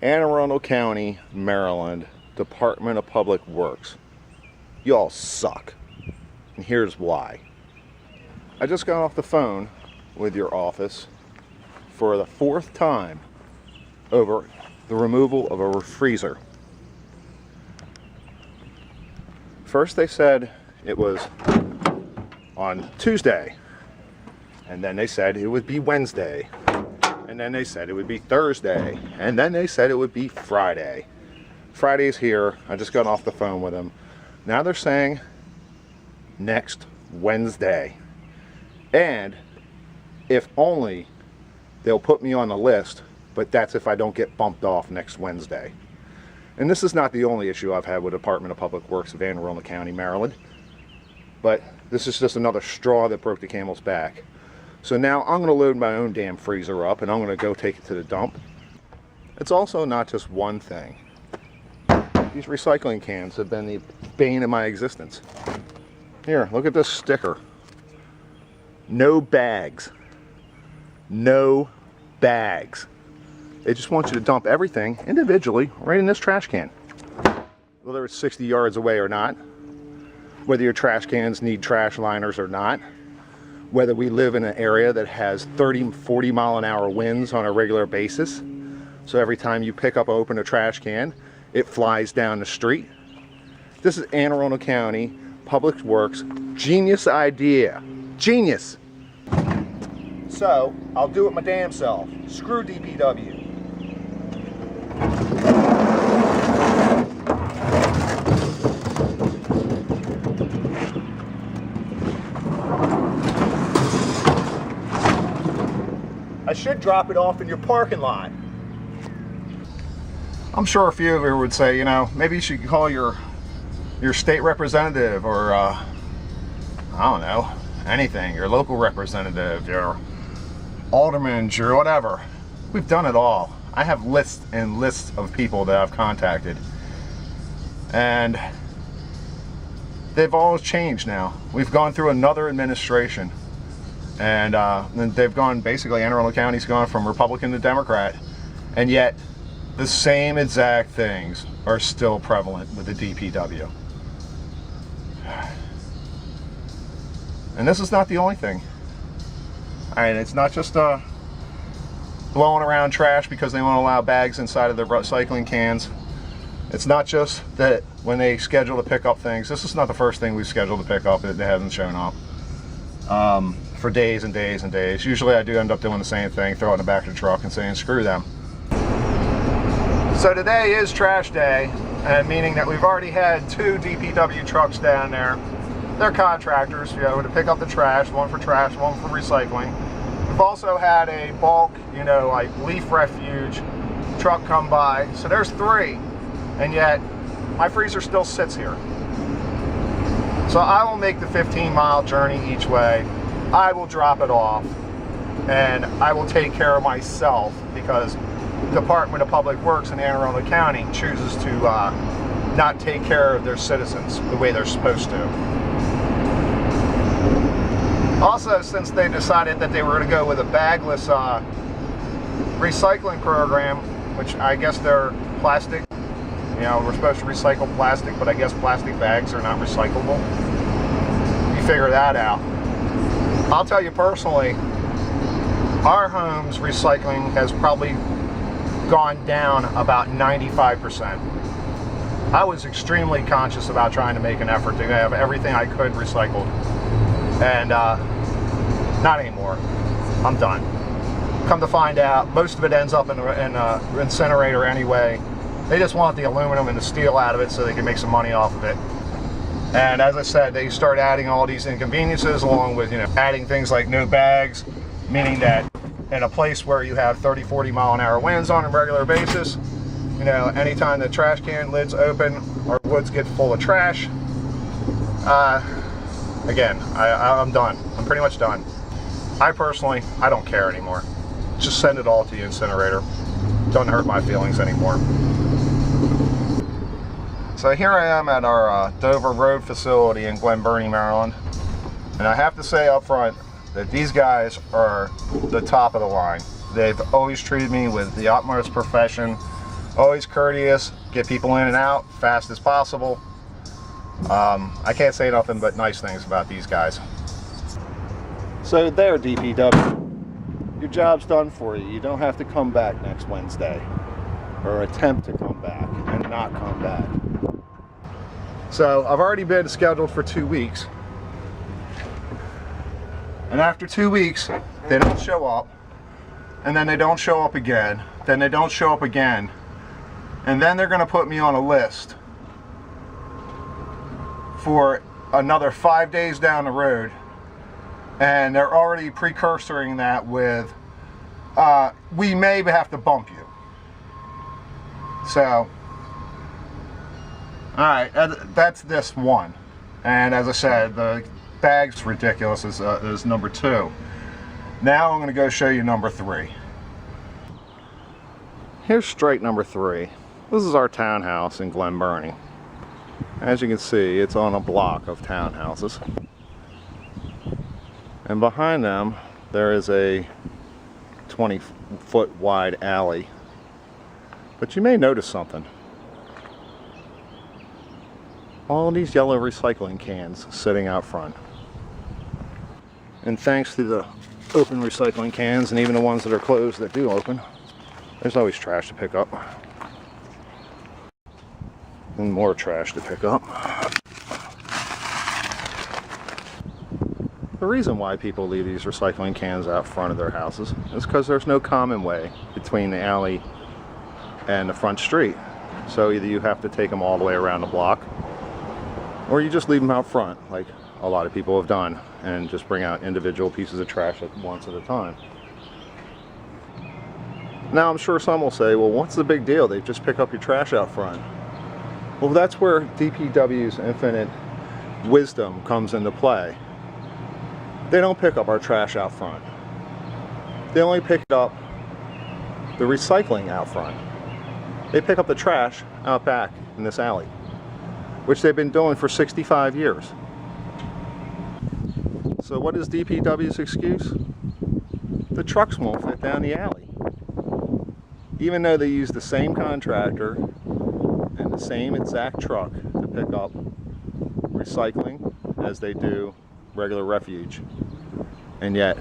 Anne Arundel County, Maryland, Department of Public Works. Y'all suck. And here's why. I just got off the phone with your office for the 4th time over the removal of a freezer. First they said it was on Tuesday, and then they said it would be Wednesday, and then they said it would be Thursday, and then they said it would be Friday. Friday's here. I just got off the phone with them. Now they're saying next Wednesday, and if only they'll put me on the list, but that's if I don't get bumped off next Wednesday. And this is not the only issue I've had with the Department of Public Works of Anne Arundel County, Maryland, but this is just another straw that broke the camel's back. So now I'm going to load my own damn freezer up and I'm going to go take it to the dump. It's also not just one thing. These recycling cans have been the bane of my existence. Here, look at this sticker. No bags. No bags. They just want you to dump everything individually right in this trash can. Whether it's 60 yards away or not, whether your trash cans need trash liners or not, whether we live in an area that has 30, 40 mile an hour winds on a regular basis. So every time you pick up or open a trash can, it flies down the street. This is Anne Arundel County Public Works genius idea. Genius. So I'll do it my damn self. Screw DPW. I should drop it off in your parking lot. I'm sure a few of you would say, you know, maybe you should call your state representative or I don't know, anything, your local representative, your alderman, or whatever. We've done it all. I have lists and lists of people that I've contacted, and they've all changed now. We've gone through another administration, and they've gone, basically Anne Arundel County's gone from Republican to Democrat, and yet the same exact things are still prevalent with the DPW. And this is not the only thing. I mean, it's not just blowing around trash because they won't allow bags inside of their recycling cans. It's not just that when they schedule to pick up things. This is not the first thing we've scheduled to pick up that hasn't shown up for days and days and days. Usually I do end up doing the same thing, throw it in the back of the truck and saying screw them. So today is trash day, and meaning that we've already had 2 DPW trucks down there. They're contractors, you know, to pick up the trash, one for recycling. We've also had a bulk, you know, like leaf refuge truck come by. So there's 3, and yet my freezer still sits here. So I will make the 15-mile journey each way. I will drop it off, and I will take care of myself because Department of Public Works in Anne Arundel County chooses to not take care of their citizens the way they're supposed to. Also, since they decided that they were going to go with a bagless recycling program, which I guess they're plastic, you know, we're supposed to recycle plastic, but I guess plastic bags are not recyclable. You figure that out. I'll tell you personally, our home's recycling has probably gone down about 95%. I was extremely conscious about trying to make an effort to have everything I could recycled, and not anymore. I'm done. Come to find out, most of it ends up in an incinerator anyway. They just want the aluminum and the steel out of it so they can make some money off of it. And as I said, they start adding all these inconveniences along with, you know, adding things like no bags, meaning that in a place where you have 30, 40 mile an hour winds on a regular basis, you know, anytime the trash can lid's open or woods get full of trash, again, I'm done. I'm pretty much done. I personally, I don't care anymore. Just send it all to the incinerator. Don't hurt my feelings anymore. So here I am at our Dover Road facility in Glen Burnie, Maryland. And I have to say up front that these guys are the top of the line. They've always treated me with the utmost profession. Always courteous, get people in and out fast as possible. I can't say nothing but nice things about these guys. So there, DPW, your job's done for you. You don't have to come back next Wednesday, or attempt to come back and not come back. So I've already been scheduled for 2 weeks, and after 2 weeks they don't show up, and then they don't show up again, then they don't show up again, and then they're going to put me on a list for another 5 days down the road, and they're already precursoring that with we may have to bump you. So alright, that's this one. And as I said, the bag's ridiculous is number 2. Now I'm going to go show you number 3. Here's straight number 3. This is our townhouse in Glen Burnie. As you can see, it's on a block of townhouses. And behind them, there is a 20-foot wide alley. But you may notice something. All these yellow recycling cans sitting out front. And thanks to the open recycling cans, and even the ones that are closed that do open, there's always trash to pick up. And more trash to pick up. The reason why people leave these recycling cans out front of their houses is because there's no common way between the alley and the front street. So either you have to take them all the way around the block, or you just leave them out front, like a lot of people have done, and just bring out individual pieces of trash once at a time. Now I'm sure some will say, well, what's the big deal? They just pick up your trash out front. Well, that's where DPW's infinite wisdom comes into play. They don't pick up our trash out front. They only pick up the recycling out front. They pick up the trash out back in this alley, which they've been doing for 65 years. So what is DPW's excuse? The trucks won't fit down the alley. Even though they use the same contractor and the same exact truck to pick up recycling as they do regular refuge. And yet,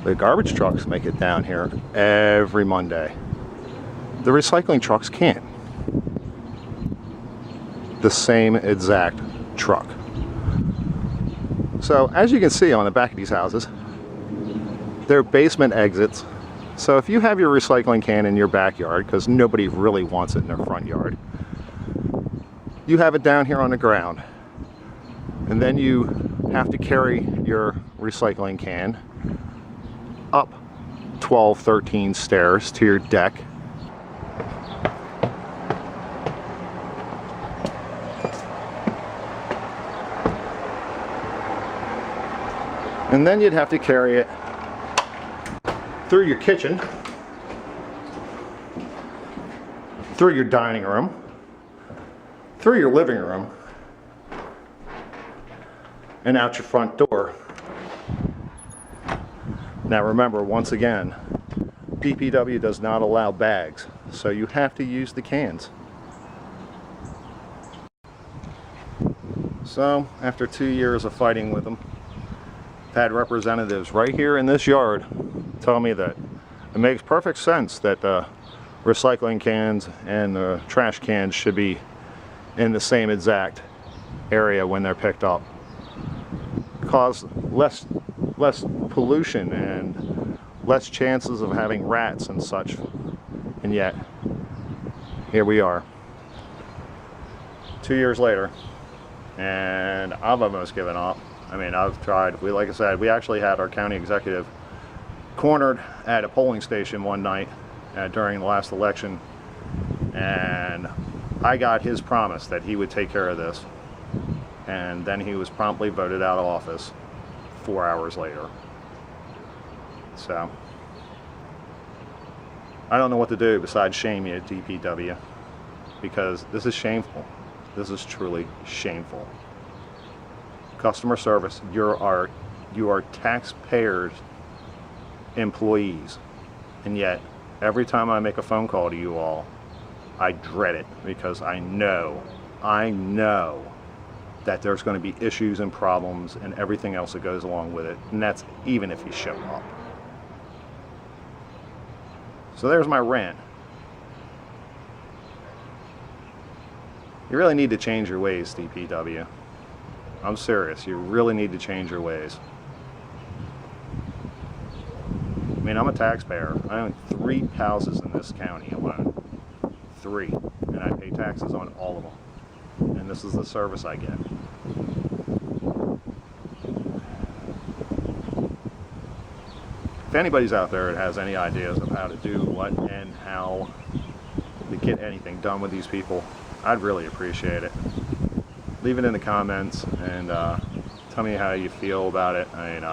the garbage trucks make it down here every Monday. The recycling trucks can't. The same exact truck. So, as you can see on the back of these houses, they're basement exits. So if you have your recycling can in your backyard, because nobody really wants it in their front yard, you have it down here on the ground. And then you have to carry your recycling can up 12, 13 stairs to your deck. And then you'd have to carry it through your kitchen, through your dining room, through your living room, and out your front door. Now remember, once again, DPW does not allow bags, so you have to use the cans. So, after 2 years of fighting with them, I've had representatives right here in this yard tell me that it makes perfect sense that the recycling cans and the trash cans should be in the same exact area when they're picked up. Cause less pollution and less chances of having rats and such. And yet, here we are, 2 years later, and I've almost given up. I mean, I've tried. Like I said, we actually had our county executive cornered at a polling station one night during the last election, and I got his promise that he would take care of this, and then he was promptly voted out of office 4 hours later. So I don't know what to do besides shame you, DPW, because this is shameful. This is truly shameful. Customer service, you are taxpayers' employees, and yet every time I make a phone call to you all, I dread it because I know that there's going to be issues and problems and everything else that goes along with it, and that's even if you show up. So there's my rant. You really need to change your ways, DPW. I'm serious, you really need to change your ways. I mean, I'm a taxpayer. I own 3 houses in this county alone. 3. And I pay taxes on all of them. And this is the service I get. If anybody's out there that has any ideas of how to do what and how to get anything done with these people, I'd really appreciate it. Leave it in the comments and tell me how you feel about it. I mean,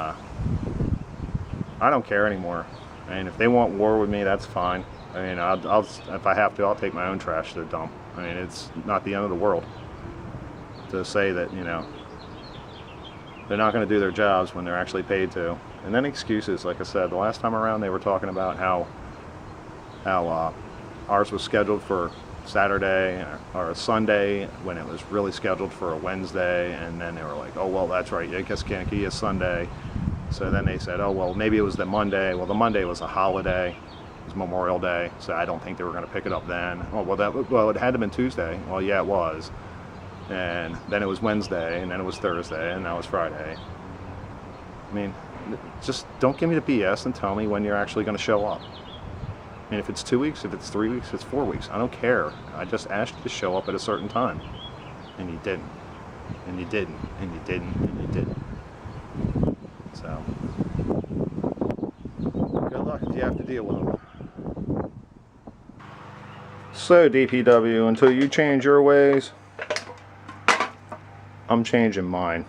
I don't care anymore. I mean, if they want war with me, that's fine. I mean, I'll if I have to, I'll take my own trash to the dump. I mean, it's not the end of the world to say that, you know, they're not going to do their jobs when they're actually paid to. And then excuses, like I said, the last time around they were talking about how ours was scheduled for Saturday or a Sunday when it was really scheduled for a Wednesday, and then they were like, oh well, that's right, I guess Kankakee is Sunday. So then they said, oh well, maybe it was the Monday. Well, the Monday was a holiday, it was Memorial Day, so I don't think they were going to pick it up then. Oh well, it had to have been Tuesday. Well, yeah, it was. And then it was Wednesday, and then it was Thursday, and now it's Friday. I mean, just don't give me the BS and tell me when you're actually going to show up. I mean, if it's 2 weeks, if it's 3 weeks, if it's 4 weeks, I don't care. I just asked you to show up at a certain time. And you didn't. And you didn't. And you didn't. And you didn't. So, good luck if you have to deal with them. So, DPW, until you change your ways, I'm changing mine.